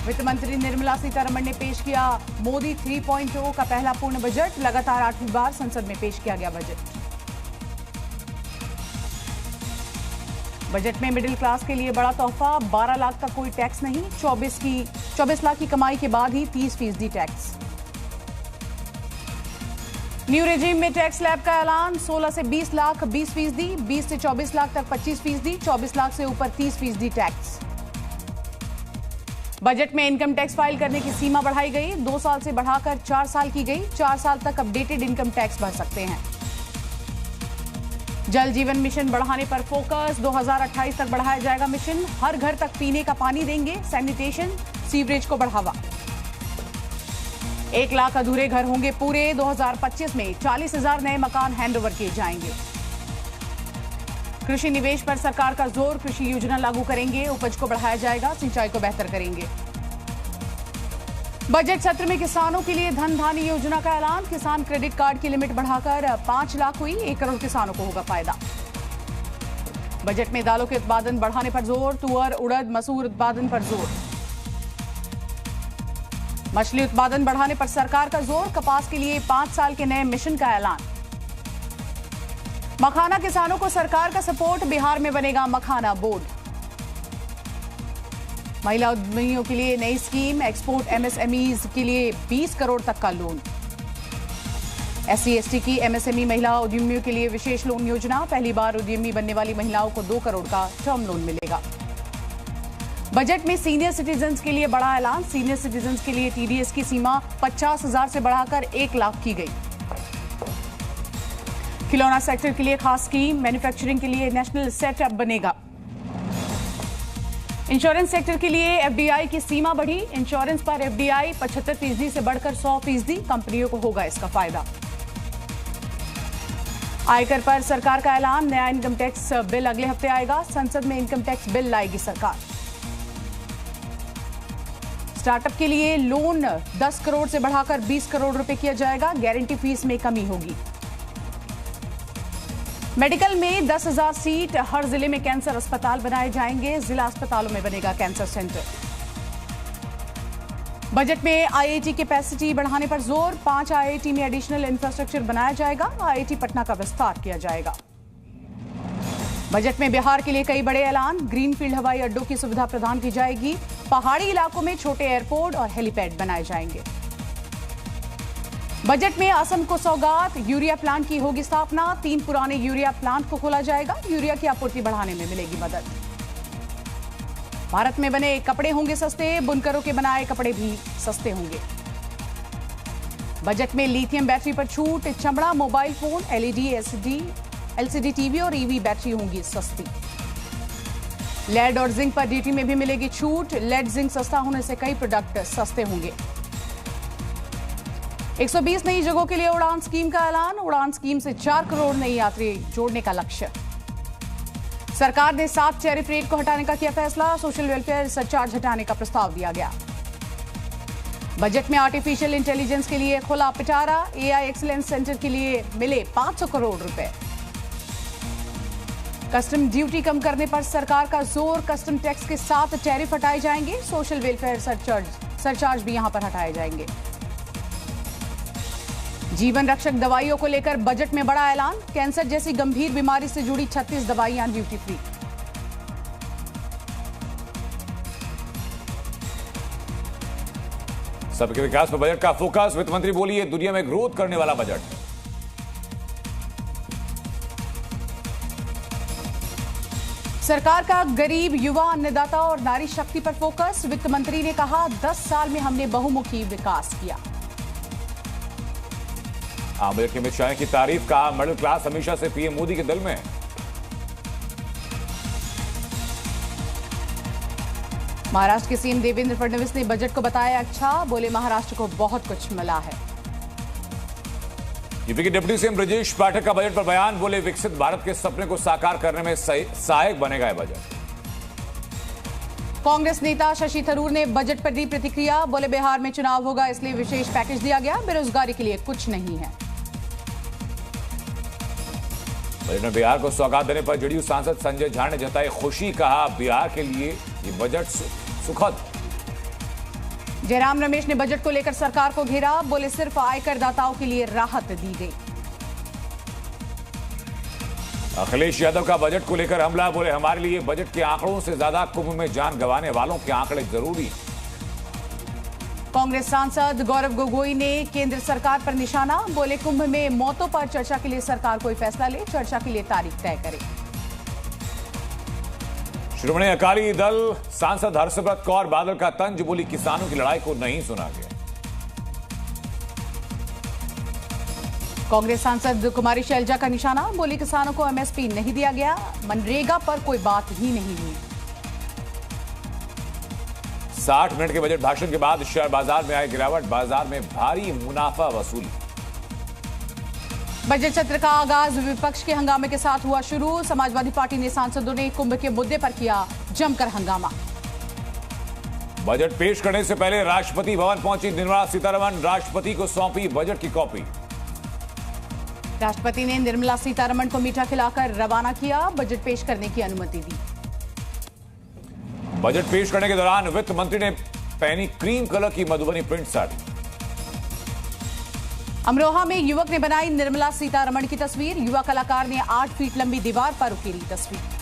वित्त मंत्री निर्मला सीतारमण ने पेश किया मोदी 3.0 का पहला पूर्ण बजट। लगातार 8वीं बार संसद में पेश किया गया बजट। बजट में मिडिल क्लास के लिए बड़ा तोहफा। 12 लाख तक कोई टैक्स नहीं। 24 लाख की कमाई के बाद ही 30% टैक्स। न्यू रेजिम में टैक्स स्लैब का ऐलान। 16 से 20 लाख 20%, 20 से 24 लाख तक 25%, 24 लाख से ऊपर 30% टैक्स। बजट में इनकम टैक्स फाइल करने की सीमा बढ़ाई गई। 2 साल से बढ़ाकर 4 साल की गई। 4 साल तक अपडेटेड इनकम टैक्स भर सकते हैं। जल जीवन मिशन बढ़ाने पर फोकस। 2028 तक बढ़ाया जाएगा मिशन। हर घर तक पीने का पानी देंगे। सैनिटेशन, सीवरेज को बढ़ावा। 1 लाख अधूरे घर होंगे पूरे। 2025 में 40,000 नए मकान हैंडओवर किए जाएंगे। कृषि निवेश पर सरकार का जोर। कृषि योजना लागू करेंगे। उपज को बढ़ाया जाएगा। सिंचाई को बेहतर करेंगे। बजट सत्र में किसानों के लिए धन धान्य योजना का ऐलान। किसान क्रेडिट कार्ड की लिमिट बढ़ाकर 5 लाख हुई। 1 करोड़ किसानों को होगा फायदा। बजट में दालों के उत्पादन बढ़ाने पर जोर। तुअर, उड़द, मसूर उत्पादन पर जोर। मछली उत्पादन बढ़ाने पर सरकार का जोर। कपास के लिए 5 साल के नए मिशन का ऐलान। मखाना किसानों को सरकार का सपोर्ट। बिहार में बनेगा मखाना बोर्ड। महिला उद्यमियों के लिए नई स्कीम। एक्सपोर्ट MSMEs के लिए 20 करोड़ तक का लोन। SC/ST की MSME महिला उद्यमियों के लिए विशेष लोन योजना। पहली बार उद्यमी बनने वाली महिलाओं को 2 करोड़ का टर्म लोन मिलेगा। बजट में सीनियर सिटीजन्स के लिए बड़ा ऐलान। सीनियर सिटीजन्स के लिए TDS की सीमा 50,000 से बढ़ाकर 1 लाख की गई। खिलौना सेक्टर के लिए खास स्कीम। मैन्युफैक्चरिंग के लिए नेशनल सेटअप बनेगा। इंश्योरेंस सेक्टर के लिए FDI की सीमा बढ़ी। इंश्योरेंस पर FDI 75% से बढ़कर 100%। कंपनियों को होगा इसका फायदा। आयकर पर सरकार का ऐलान। नया इनकम टैक्स बिल अगले हफ्ते आएगा। संसद में इनकम टैक्स बिल लाएगी सरकार। स्टार्टअप के लिए लोन 10 करोड़ से बढ़ाकर 20 करोड़ रुपए किया जाएगा। गारंटी फीस में कमी होगी। मेडिकल में 10,000 सीट। हर जिले में कैंसर अस्पताल बनाए जाएंगे। जिला अस्पतालों में बनेगा कैंसर सेंटर। बजट में IIT कैपेसिटी बढ़ाने पर जोर। 5 IIT में एडिशनल इंफ्रास्ट्रक्चर बनाया जाएगा। IIT पटना का विस्तार किया जाएगा। बजट में बिहार के लिए कई बड़े ऐलान। ग्रीनफील्ड हवाई अड्डों की सुविधा प्रदान की जाएगी। पहाड़ी इलाकों में छोटे एयरपोर्ट और हेलीपैड बनाए जाएंगे। बजट में असम को सौगात। यूरिया प्लांट की होगी स्थापना। 3 पुराने यूरिया प्लांट को खोला जाएगा। यूरिया की आपूर्ति बढ़ाने में मिलेगी मदद। भारत में बने कपड़े होंगे सस्ते। बुनकरों के बनाए कपड़े भी सस्ते होंगे। बजट में लिथियम बैटरी पर छूट। चमड़ा, mobile phone, LED, LCD TV और EV बैटरी होंगी सस्ती। लेड और जिंक पर DT में भी मिलेगी छूट। लेड जिंक सस्ता होने से कई प्रोडक्ट सस्ते होंगे। 120 नई जगहों के लिए उड़ान स्कीम का ऐलान। उड़ान स्कीम से 4 करोड़ नई यात्री जोड़ने का लक्ष्य। सरकार ने 7 टैरिफ रेट को हटाने का किया फैसला। सोशल वेलफेयर सरचार्ज हटाने का प्रस्ताव दिया गया। बजट में आर्टिफिशियल इंटेलिजेंस के लिए खुला पिटारा। AI एक्सीलेंस सेंटर के लिए मिले 500 करोड़ रुपए। कस्टम ड्यूटी कम करने पर सरकार का जोर। कस्टम टैक्स के 7 टैरिफ हटाए जाएंगे। सोशल वेलफेयर सरचार्ज भी यहां पर हटाए जाएंगे। जीवन रक्षक दवाइयों को लेकर बजट में बड़ा ऐलान। कैंसर जैसी गंभीर बीमारी से जुड़ी 36 दवाइयां ड्यूटी फ्री। सबके विकास पर बजट का फोकस। वित्त मंत्री बोली, दुनिया में ग्रोथ करने वाला बजट। सरकार का गरीब, युवा, अन्नदाता और नारी शक्ति पर फोकस। वित्त मंत्री ने कहा 10 साल में हमने बहुमुखी विकास किया। बजट के अमित शाह की तारीफ। का मिडिल क्लास हमेशा से PM मोदी के दिल में। महाराष्ट्र के CM देवेंद्र फडणवीस ने बजट को बताया अच्छा। बोले महाराष्ट्र को बहुत कुछ मिला है। यूपी के डिप्टी CM ब्रजेश पाठक का बजट पर बयान। बोले विकसित भारत के सपने को साकार करने में सहायक बनेगा यह बजट। कांग्रेस नेता शशि थरूर ने बजट पर दी प्रतिक्रिया। बोले बिहार में चुनाव होगा इसलिए विशेष पैकेज दिया गया। बेरोजगारी के लिए कुछ नहीं है। बजट में बिहार को सौगात देने पर JDU सांसद संजय झा ने जताई खुशी। कहा बिहार के लिए ये बजट सुखद। जयराम रमेश ने बजट को लेकर सरकार को घेरा, बोले सिर्फ आयकर दाताओं के लिए राहत दी गई। अखिलेश यादव का बजट को लेकर हमला, बोले हमारे लिए बजट के आंकड़ों से ज्यादा कुंभ में जान गंवाने वालों के आंकड़े जरूरी। कांग्रेस सांसद गौरव गोगोई ने केंद्र सरकार पर निशाना, बोले कुंभ में मौतों पर चर्चा के लिए सरकार कोई फैसला ले, चर्चा के लिए तारीख तय करे। श्रोमणी अकाली दल सांसद हरसिमरत कौर बादल का तंज, बोली किसानों की लड़ाई को नहीं सुना गया। कांग्रेस सांसद कुमारी शैलजा का निशाना, बोली किसानों को एमएसपी नहीं दिया गया, मनरेगा पर कोई बात ही नहीं हुई। 60 मिनट के बजट भाषण के बाद शेयर बाजार में आई गिरावट, बाजार में भारी मुनाफा वसूली। बजट सत्र का आगाज विपक्ष के हंगामे के साथ हुआ शुरू, समाजवादी पार्टी ने सांसदों ने कुंभ के मुद्दे पर किया जमकर हंगामा। बजट पेश करने से पहले राष्ट्रपति भवन पहुंची निर्मला सीतारमण, राष्ट्रपति को सौंपी बजट की कॉपी। राष्ट्रपति ने निर्मला सीतारमण को मीठा खिलाकर रवाना किया, बजट पेश करने की अनुमति दी। बजट पेश करने के दौरान वित्त मंत्री ने पहनी क्रीम कलर की मधुबनी प्रिंट साड़ी। अमरोहा में युवक ने बनाई निर्मला सीतारमण की तस्वीर, युवा कलाकार ने 8 फीट लंबी दीवार पर उकेरी तस्वीर।